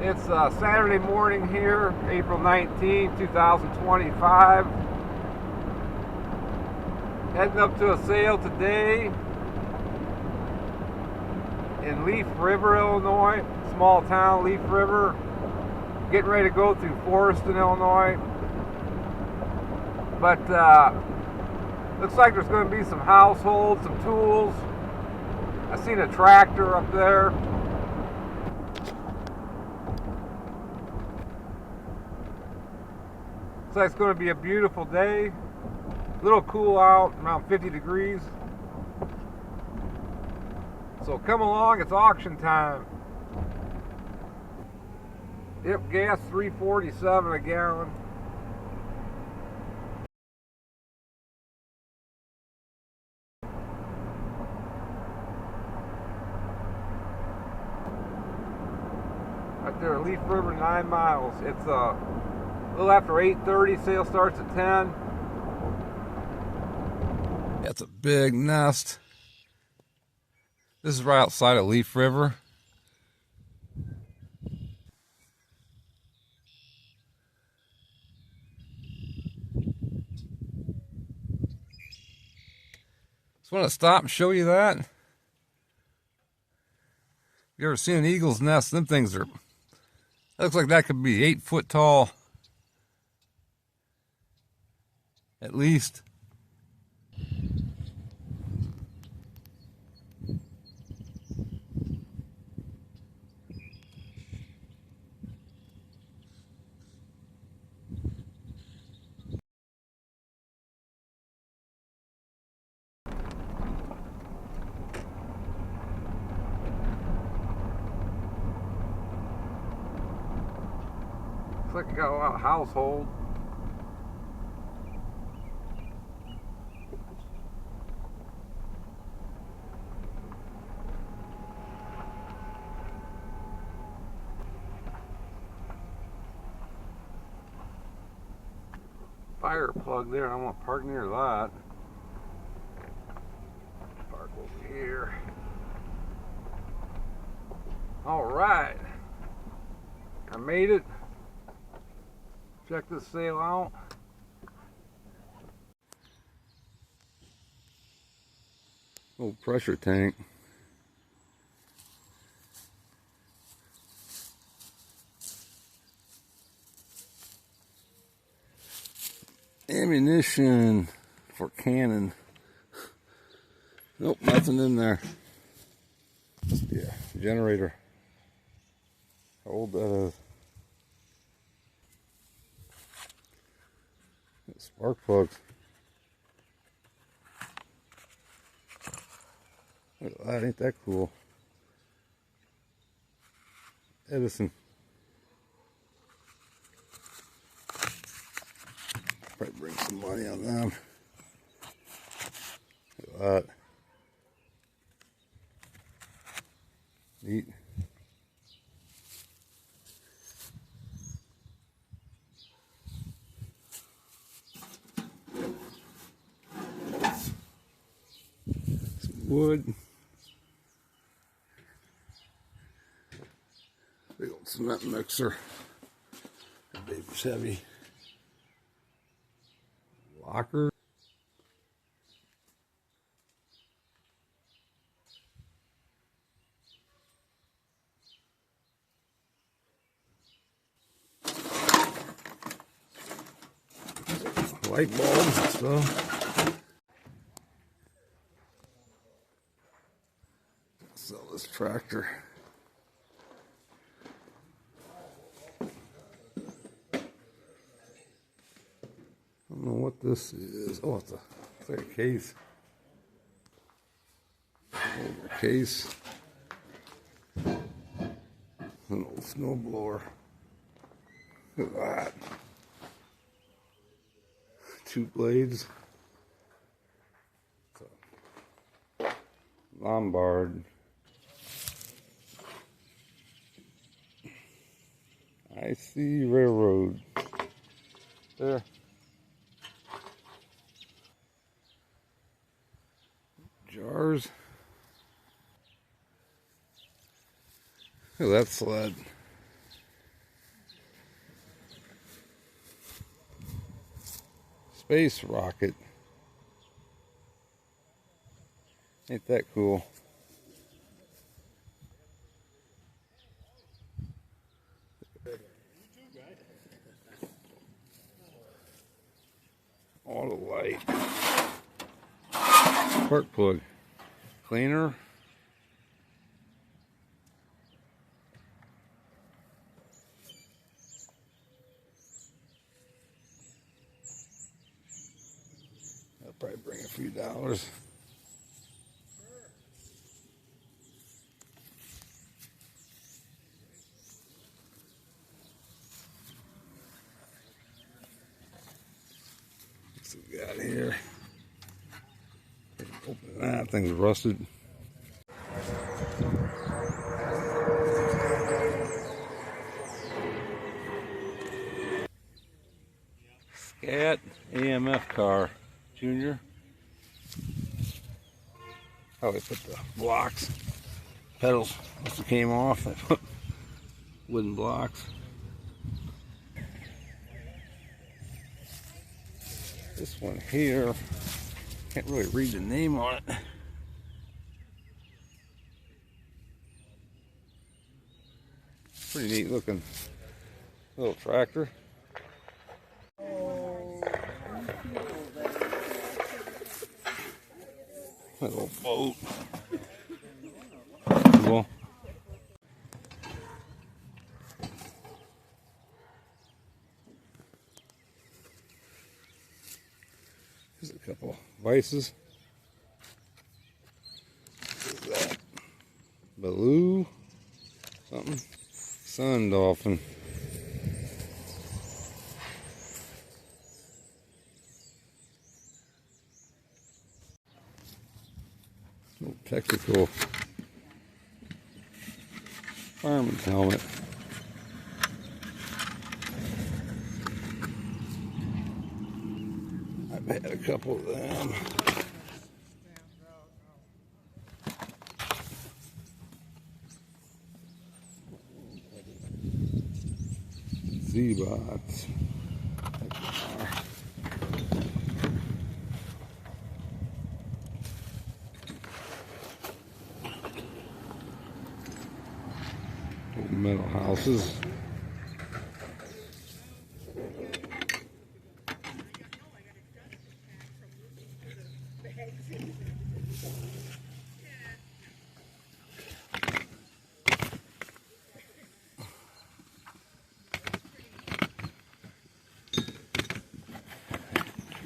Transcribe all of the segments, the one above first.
It's Saturday morning here, April 19, 2025. Heading up to a sale today in Leaf River, Illinois. Small town, Leaf River. Getting ready to go through Forreston, Illinois. But looks like there's going to be some household, some tools. I seen a tractor up there. Looks like it's going to be a beautiful day. A little cool out, around 50 degrees. So come along, it's auction time. Yep, gas $3.47 a gallon. Right there, Leaf River, 9 miles. It's a little after 8:30. Sale starts at 10. That's a big nest. This is right outside of Leaf River. Just want to stop and show you that. You ever seen an eagle's nest? Them things are, that looks like that could be 8 foot tall. At least. Looks like you got a lot of household. Fire plug there. I want to park near that. Park over here. All right. I made it. Check this sale out. Old pressure tank. Ammunition for cannon. Nope, nothing in there. Yeah, generator. How old that is. Spark plugs. Look at that, ain't that cool? Edison. Probably bring some money on them. Look at that. Neat. Some wood. Big old cement mixer. That baby's heavy. Locker. Light bulbs and stuff. Sell this tractor. I don't know what this is. Oh, it's like a case. Older case. An old snow blower. Look at that. 2 blades. Lombard. I see railroad. There. Jars. Look at that sled. space rocket. Ain't that cool? Auto light. Spark plug. Cleaner. That'll probably bring a few dollars. What's we got here? Open that thing's rusted. Scat AMF car, Junior. Oh, they put the blocks, pedals must have came off. They put wooden blocks. This one here, can't really read the name on it. Pretty neat looking little tractor. A little boat. Cool. There's a couple vices. What is that? Baloo? Something? Sun dolphin. Little Texaco fireman's helmet. I've had a couple of them. Z-Bots. Metal houses.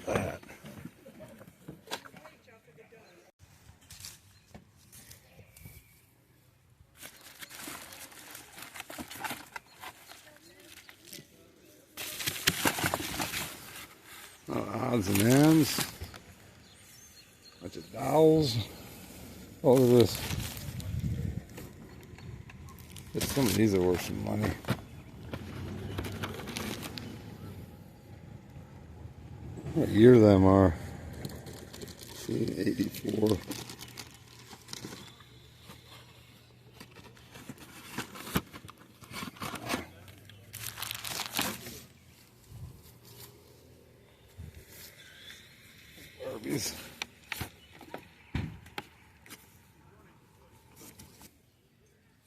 That. Odds and ends. Bunch of dowels. All of this. But some of these are worth some money. What year them are? 84. Barbies.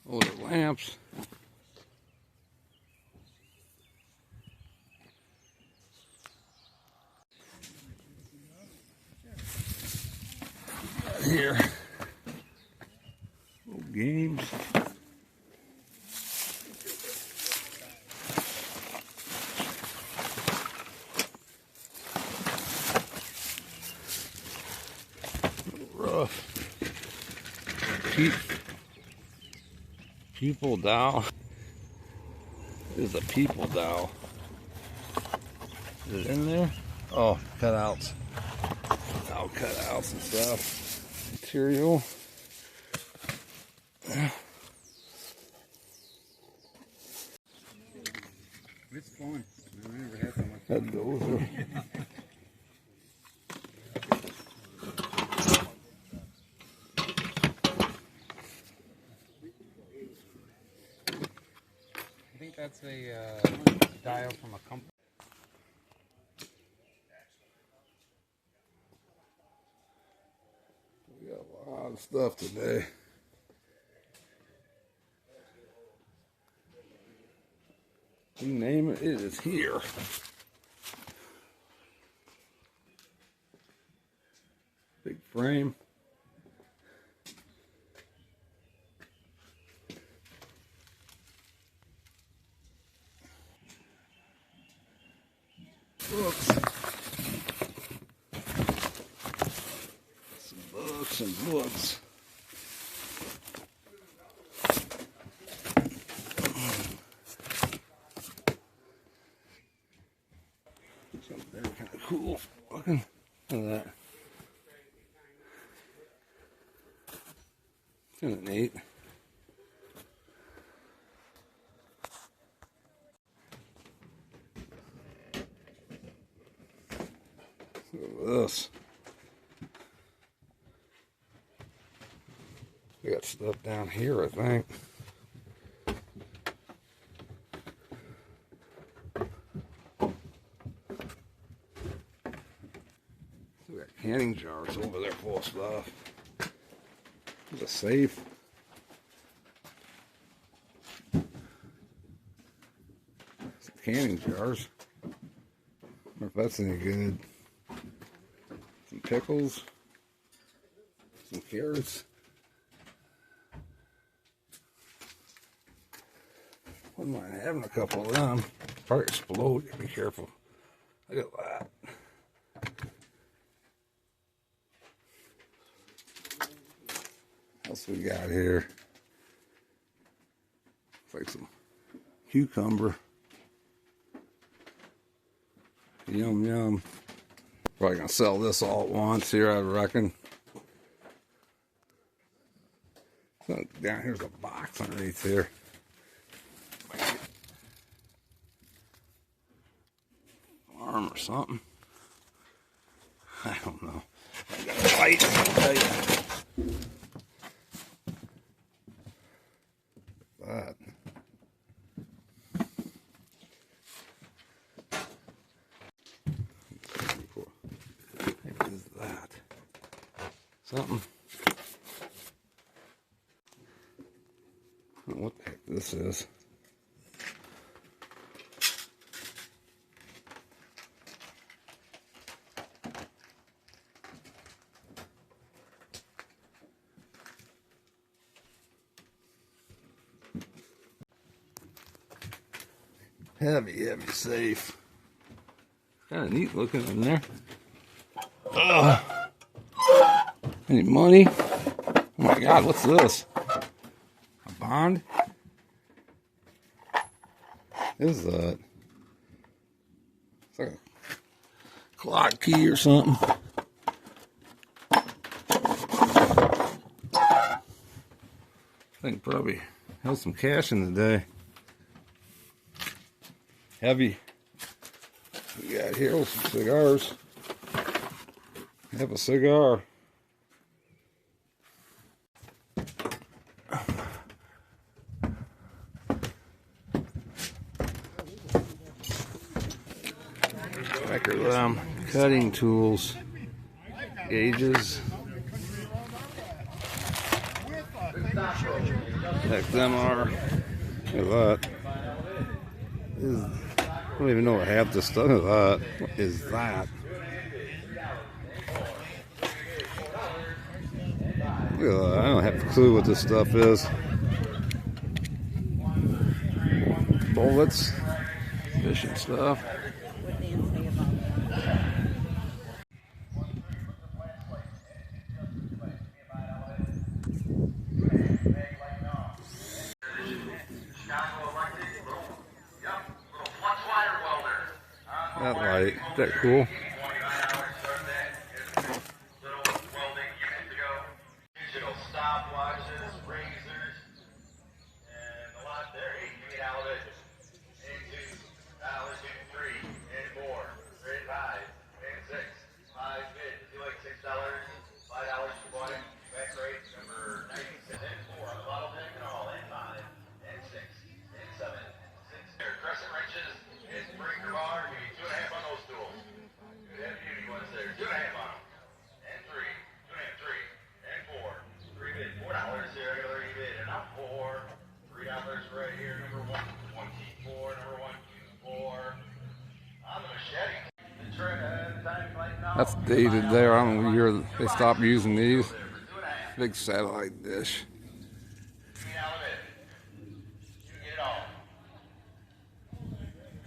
Older lamps. Here. Old games. Rough. People doll. This is a people doll. Is it in there? Oh, cutouts. Doll cutouts and stuff. Material. It's fun. I never had so much That dozer. I think that's a dial from a company. stuff today. You name it, it is here. Big frame. Books. Some books and books. Something very kind of cool looking. Look at that. Kind of neat. Look at this. We got stuff down here, I think. We got canning jars over there full of stuff. There's a safe. Some canning jars. I wonder if that's any good. Some pickles. Some carrots. Wouldn't mind having a couple of them. Probably explode. Be careful. Look at that. What else we got here? Looks like some cucumber. Yum yum. Probably gonna sell this all at once here, I reckon. So down here's a box underneath here. Farm or something. I don't know. I got a light, I'll tell you. That. What is that? Something. I don't know what the heck this is. Heavy safe. Kind of neat looking in there. Any money? Oh my God, what's this? A bond? What is that? It's like a clock key or something. I think probably held some cash in the day. Heavy. We got here with some cigars. Have a cigar. Back are them cutting tools, gauges. Heck, them are. Look at that. I don't even know what half this stuff is. What is that? Look at that. I don't have a clue what this stuff is. Bullets, fishing stuff. That light, is that cool? Digital stopwatches, razors, and a lot there. Hey, you get television. And $2, get 3, and 4, and 5, and 6. 5 bids. You like $6, $5 for one. Back rate number 96 and 4 on the bottle deck and all, and 5, and 6, and 7, 6. There, crescent wrenches, and breaker bar. Give you 2.5 on those tools. That's dated there. I don't know what year they stopped using these. Big satellite dish.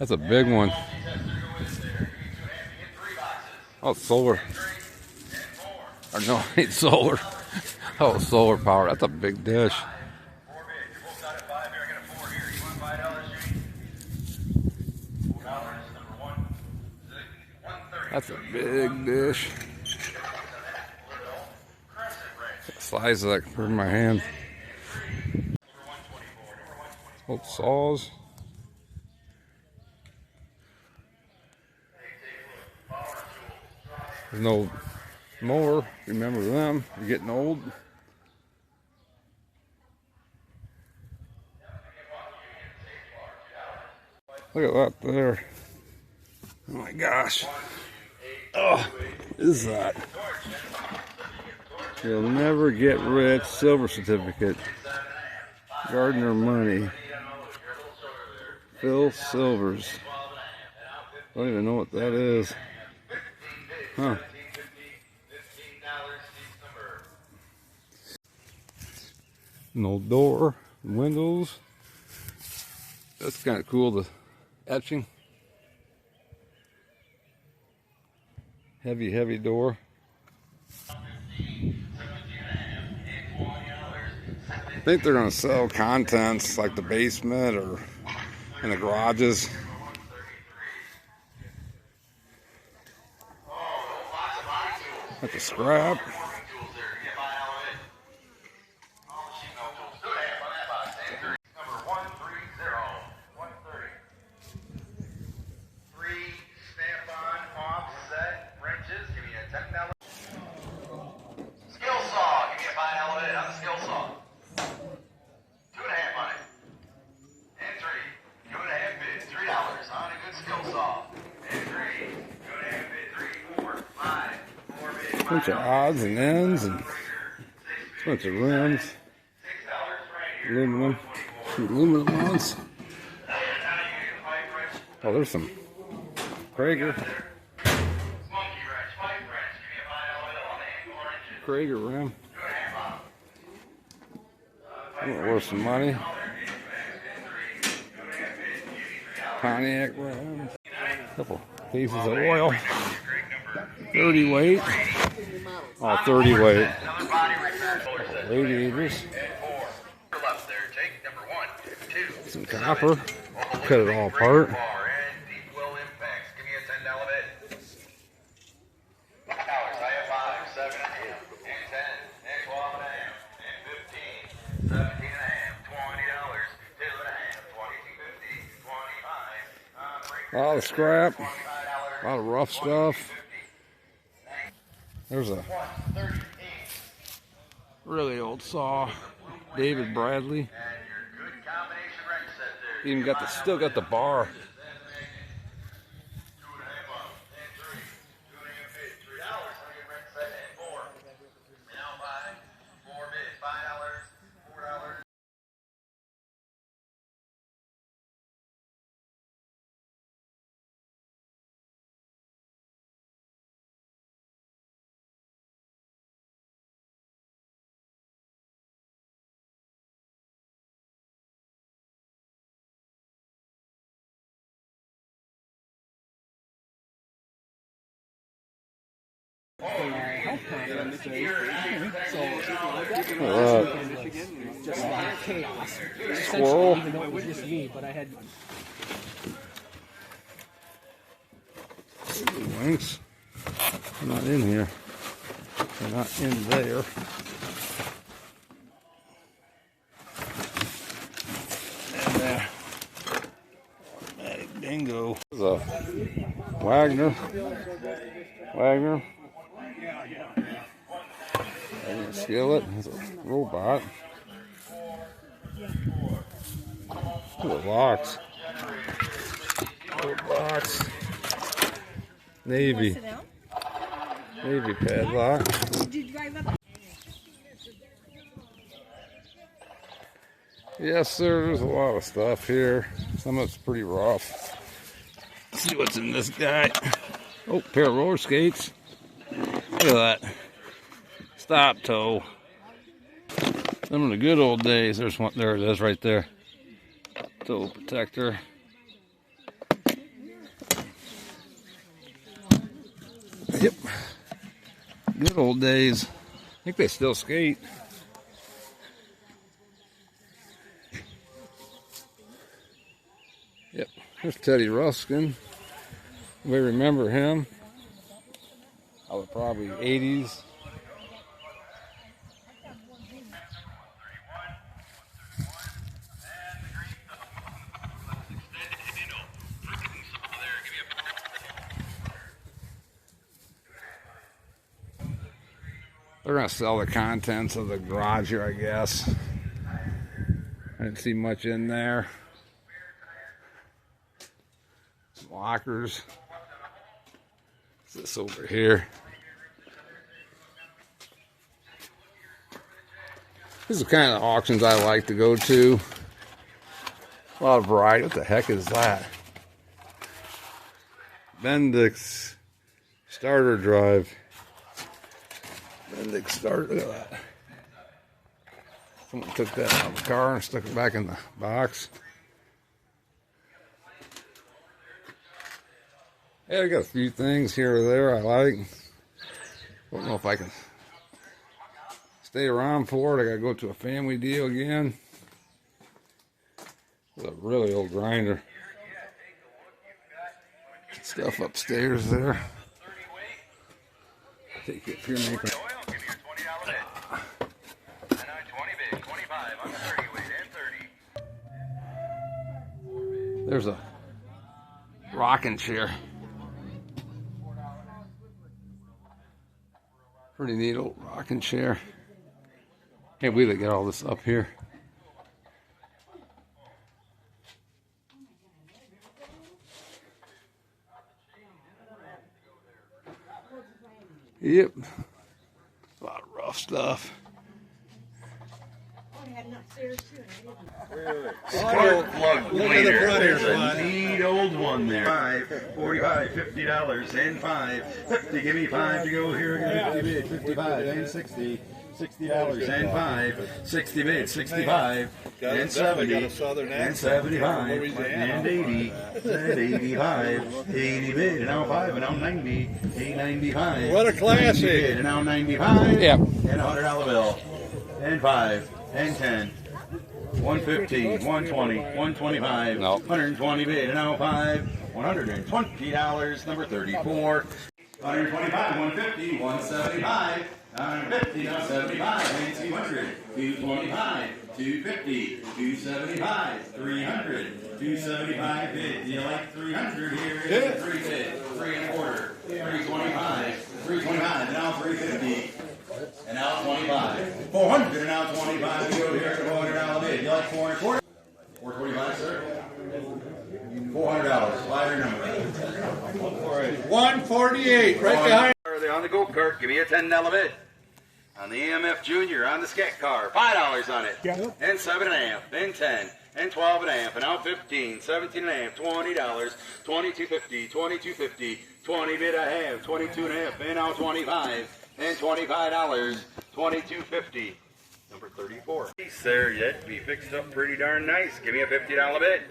That's a big one. Oh, solar. Or no, it's solar. Oh, solar power. That's a big dish. That's a big dish. The size of that can fit in my hand. Old saws. There's no mower. Remember them? You're getting old. Look at that there. Oh my gosh. Oh, what is that? You'll never get rich. Silver certificate. Gardner money. Phil Silvers. I don't even know what that is. Huh. An old door, windows. That's kind of cool, the etching. Heavy door. I think they're going to sell contents like the basement or in the garages. That's a scrap. Bunch of odds and ends and bunch of rims, aluminum ones. Oh, there's some Krager rim. Worth some money. Pontiac rim. Couple pieces of oil. 30 weight. Oh, 30 weight. Radiators. Some copper. Cut it all apart. A lot of scrap. A lot of rough stuff. There's a really old saw, David Bradley. Even got still got the bar. Chaos. Squirrel. Even though it was just me, but I had Links. They're not in here. They're not in there. And automatic dingo. There's a Wagner. Wagner skillet. There's a robot. Look at the locks. Box. Navy padlock. Did you drive up? Yes, sir. There's a lot of stuff here. Some of it's pretty rough. Let's see what's in this guy. Oh, pair of roller skates. Look at that. Stop toe. Some of the good old days. There's one. There it is right there. Toe protector. Yep. Good old days. I think they still skate. Yep. There's Teddy Ruskin. We remember him. I was probably 80s. They're gonna sell the contents of the garage here, I guess. I didn't see much in there. Some lockers. What's this over here? These are the kind of auctions I like to go to. A lot of variety. What the heck is that? Bendix starter drive. Bendix starter. Look at that. Someone took that out of the car and stuck it back in the box. Yeah, I got a few things here or there I like. Don't know if I can stay around for it. I gotta go to a family deal again. It's a really old grinder. Stuff upstairs there. Take it here, make it. There's a rocking chair. Pretty neat old rocking chair. Can't believe they got all this up here. Yep. A lot of rough stuff. Spark plug cleaner. There's a neat old one there. $45, $50, and $5. 50, give me 5 to go here. Give me 55 and 60. $60 and $5. 60 bid, 65 and 70 and 75 and 80 and 85. 80 bid and now 5 and now 90. 895. What a classic! Bid and now 95. Yeah. And $100 bill and 5 and 10. 150, 120, 125, Nope. 120 bid and now 5. $120, number 34. 125, 150, 175. 150, now 75, and 200, 225, 250, 275, 300, 275 bid. Do you like 300 here? Yeah. 3 bid, 3 and a quarter, 325, 325, and now 350, and now 25, 400, and now 25. We go here at the $400 bid. You like 4 and a quarter? 425, sir. $400. Buy your number. 148, right behind. Are they on the go-kart? Give me a $10 bid. On the AMF Junior, on the scat car, $5 on it. Yeah. And 7.5, and 10, and 12.5, and now 15, 17.5, $20, $22.50, $22.50, 20 bid I have, 22.5, and now 25, and $25, $22.50. Number 34. There yet be fixed up pretty darn nice. Give me a $50 bid.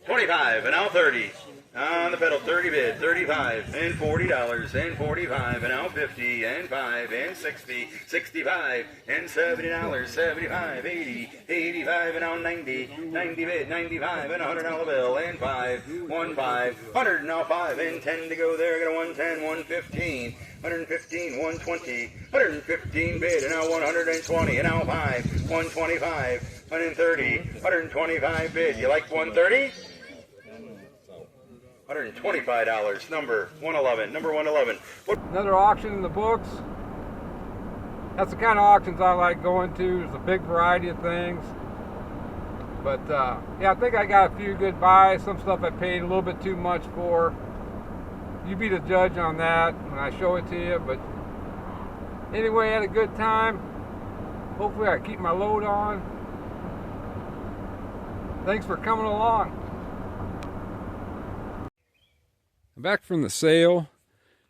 25, and now 30. On the pedal, 30 bid, 35, and $40, and 45, and now 50, and 5, and 60, 65, and $70, 75, 80, 85, and now 90, 90 bid, 95, and $100 bill, and 5, 15, 100, now 5, and 10 to go there, got a 110, 115, 115, 120, 115 bid, and now 120, and now 5, 125, 130, 125 bid. You like 130? $125, number 111, number 111. Another auction in the books. That's the kind of auctions I like going to. There's a big variety of things. But yeah, I think I got a few good buys. Some stuff I paid a little bit too much for. You be the judge on that when I show it to you. But anyway, I had a good time. Hopefully I keep my load on. Thanks for coming along. Back from the sale.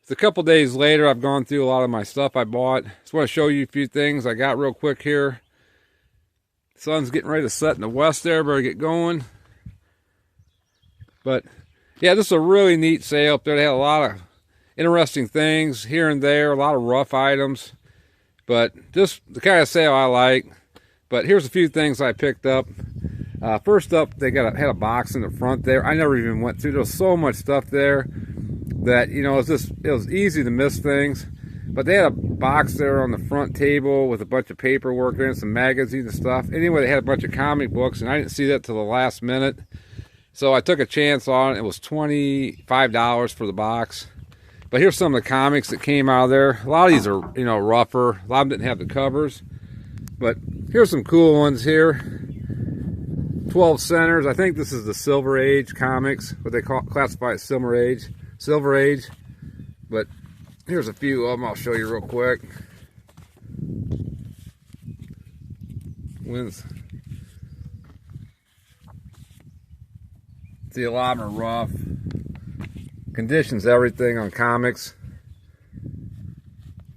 It's a couple days later. I've gone through a lot of my stuff I bought. Just want to show you a few things I got real quick here. Sun's getting ready to set in the west there. Better get going. But yeah, this is a really neat sale up there. They had a lot of interesting things here and there, a lot of rough items, but just the kind of sale I like. But here's a few things I picked up. First up, they had a box in the front there. I never even went through. There was so much stuff there that, you know, it was easy to miss things. But they had a box there on the front table with a bunch of paperwork in it, some magazines and stuff. Anyway, they had a bunch of comic books, and I didn't see that till the last minute. So I took a chance on it. It was $25 for the box. But here's some of the comics that came out of there. A lot of these are, you know, rougher. A lot of them didn't have the covers. But here's some cool ones here. 12 centers. I think this is the Silver Age comics, what they classify as Silver Age. But here's a few of them I'll show you real quick. See, a lot of them are rough. Conditions everything on comics.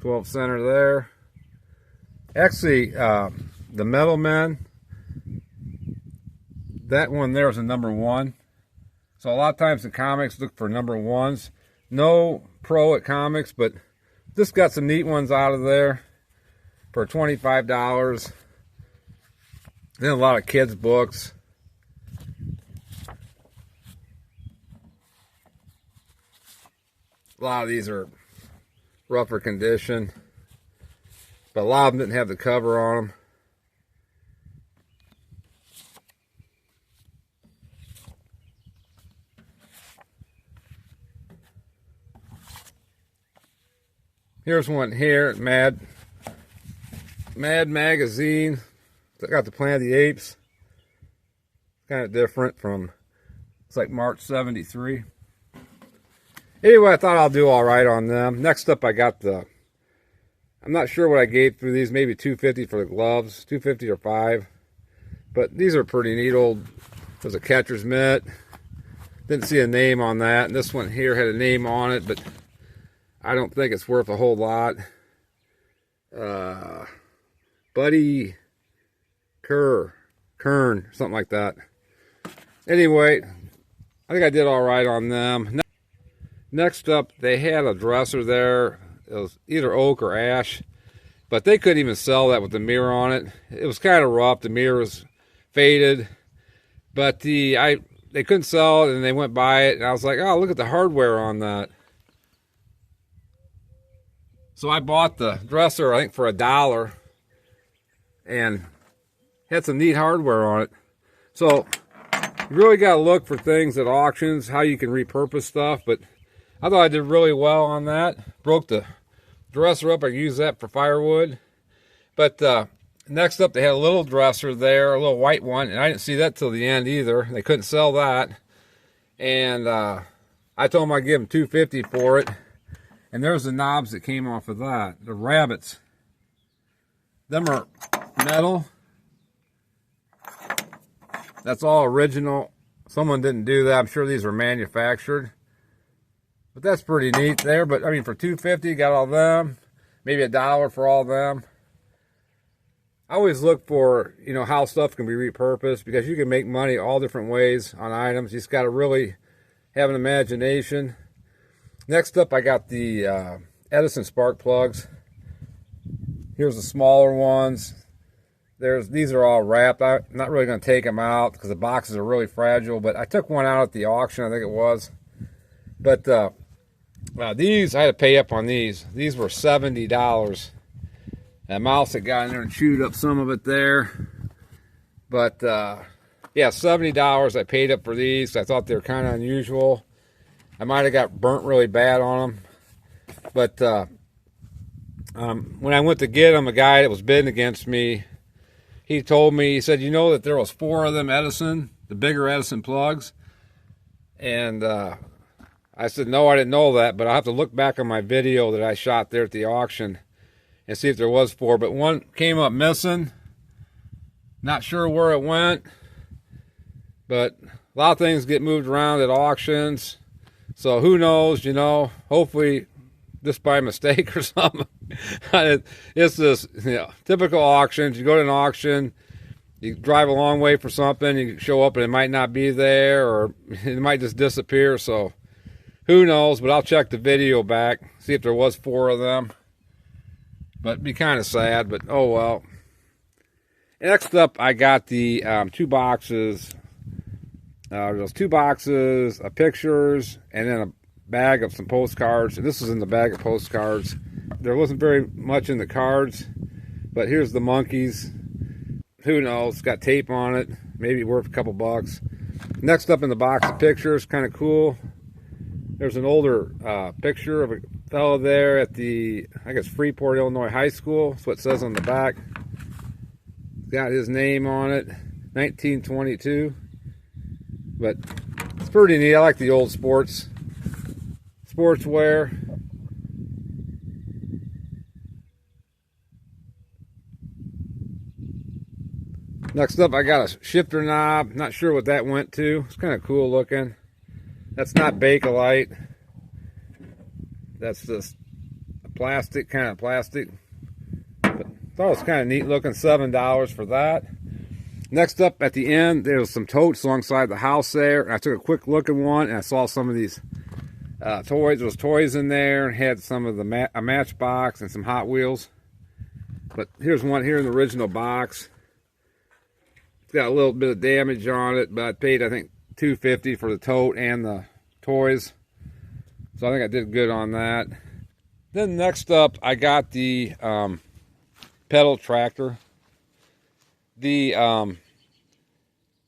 12 center there. Actually, the Metal Men, that one there is a #1. So a lot of times in comics look for #1s. No pro at comics, but this got some neat ones out of there for $25. Then a lot of kids books. A lot of these are rougher condition, but a lot of them didn't have the cover on them. Here's one here, Mad Magazine. It's got the Planet of the Apes. Kind of different from, it's like March '73. Anyway, I thought I'll do all right on them. Next up, I got I'm not sure what I gave through these, maybe $2.50 for the gloves, $2.50 or $5. But these are pretty neat old, there's a catcher's mitt. Didn't see a name on that. And this one here had a name on it, but I don't think it's worth a whole lot. Buddy Kern, something like that. Anyway, I think I did all right on them. Next up, they had a dresser there. It was either oak or ash, but they couldn't even sell that with the mirror on it. It was kind of rough. The mirror was faded, but they couldn't sell it, and they went by it, and I was like, oh, look at the hardware on that. So I bought the dresser, I think, for $1, and had some neat hardware on it. So you really got to look for things at auctions, how you can repurpose stuff. But I thought I did really well on that. Broke the dresser up. I used that for firewood. But next up, they had a little dresser there, a little white one, and I didn't see that till the end either. They couldn't sell that. And I told them I'd give them $2.50 for it. And there's the knobs that came off of that. The rabbits. Them are metal. That's all original. Someone didn't do that. I'm sure these were manufactured. But that's pretty neat there. But I mean, for $2.50, got all them. Maybe $1 for all them. I always look for, you know, how stuff can be repurposed, because you can make money all different ways on items. You just got to really have an imagination. Next up, I got the Edison spark plugs. Here's the smaller ones. These are all wrapped. I'm not really going to take them out because the boxes are really fragile, but I took one out at the auction, I think it was. But these, I had to pay up on these. These were $70. That mouse that got in there and chewed up some of it there. But yeah, $70 I paid up for these. I thought they were kind of unusual. I might have got burnt really bad on them. But when I went to get them, a guy that was bidding against me, he told me, he said, you know that there was 4 of them Edison, the bigger Edison plugs? And I said, no, I didn't know that, but I'll have to look back on my video that I shot there at the auction and see if there was 4. But one came up missing. Not sure where it went. But a lot of things get moved around at auctions. So who knows, you know, hopefully just by mistake or something. It's this, typical auctions. You go to an auction, you drive a long way for something, you show up and it might not be there, or it might just disappear. So who knows? But I'll check the video back, see if there was 4 of them. But it'd be kind of sad, but oh well. Next up, I got the 2 boxes. There's 2 boxes of pictures and then a bag of some postcards. And this is in the bag of postcards. There wasn't very much in the cards, but here's the monkeys. Who knows? It's got tape on it. Maybe worth a couple bucks. Next up in the box of pictures, kind of cool. There's an older picture of a fellow there at the, I guess, Freeport, Illinois High School. That's what it says on the back. It's got his name on it, 1922. But it's pretty neat. I like the old sportswear. Next up, I got a shifter knob. Not sure what that went to. It's kind of cool looking. That's not Bakelite. That's just a plastic, kind of plastic. But thought it was kind of neat looking. $7 for that. Next up at the end, there was some totes alongside the house there. I took a quick look at one and I saw some of these toys. There was toys in there. Had some of the a Matchbox and some Hot Wheels. But here's one here in the original box. It's got a little bit of damage on it, but I paid, I think, $2.50 for the tote and the toys. So I think I did good on that. Then next up, I got the pedal tractor. The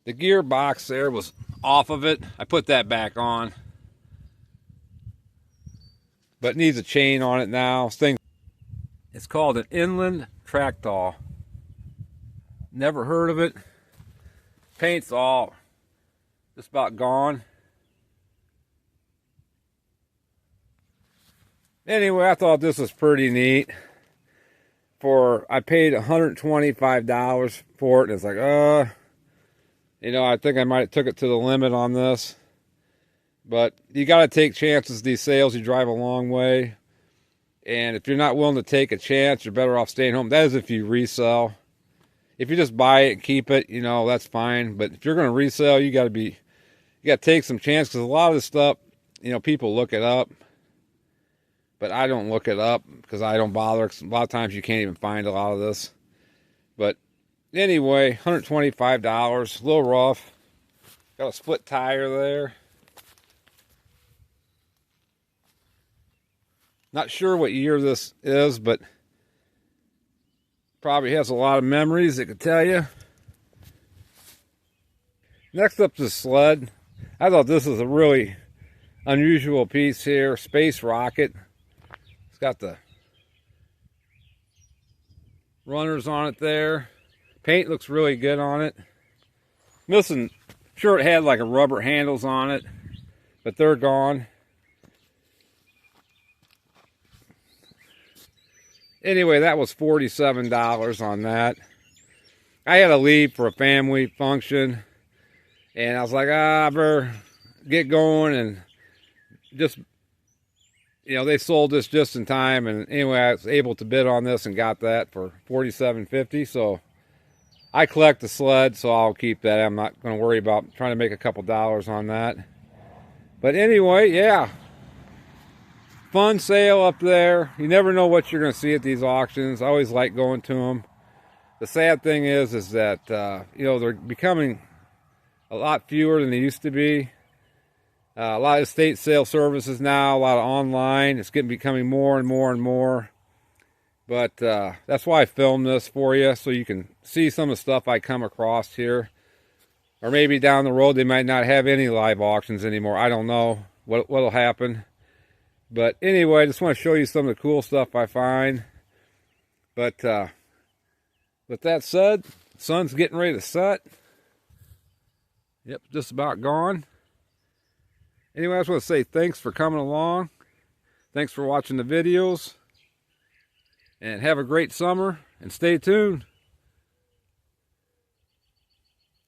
gearbox there was off of it. I put that back on, but it needs a chain on it now. It's called an Inland Tractol. Never heard of it. Paint's all just about gone. Anyway, I thought this was pretty neat. I paid $125 for it, and it's like, I think I might have took it to the limit on this. But you got to take chances these sales. You drive a long way, and if you're not willing to take a chance, you're better off staying home. That is if you resell. If you just buy it and keep it, that's fine. But if you're going to resell, you got to take some chances, because a lot of this stuff, people look it up. But I don't look it up because I don't bother. A lot of times you can't even find a lot of this. But anyway, $125, a little rough. Got a split tire there. Not sure what year this is, but probably has a lot of memories, it could tell you. Next up, the sled. I thought this was a really unusual piece here. Space Rocket. It's got the runners on it there. Paint looks really good on it. Sure it had like a rubber handles on it, but they're gone. Anyway, that was $47 on that. I had to leave for a family function, and I was like, I better get going, and just, they sold this just in time. And anyway, I was able to bid on this and got that for $47.50. So I collect the sled, so I'll keep that. I'm not going to worry about trying to make a couple dollars on that. But anyway, yeah. Fun sale up there. You never know what you're going to see at these auctions. I always like going to them. The sad thing is that, they're becoming a lot fewer than they used to be. A lot of estate sale services now, a lot of online. It's becoming more and more and more. But that's why I filmed this for you, so you can see some of the stuff I come across here. Or maybe down the road they might not have any live auctions anymore. I don't know what'll happen. But anyway, I just want to show you some of the cool stuff I find. But with that said, the sun's getting ready to set. Yep, just about gone. Anyway, I just want to say thanks for coming along. Thanks for watching the videos. And have a great summer, and stay tuned.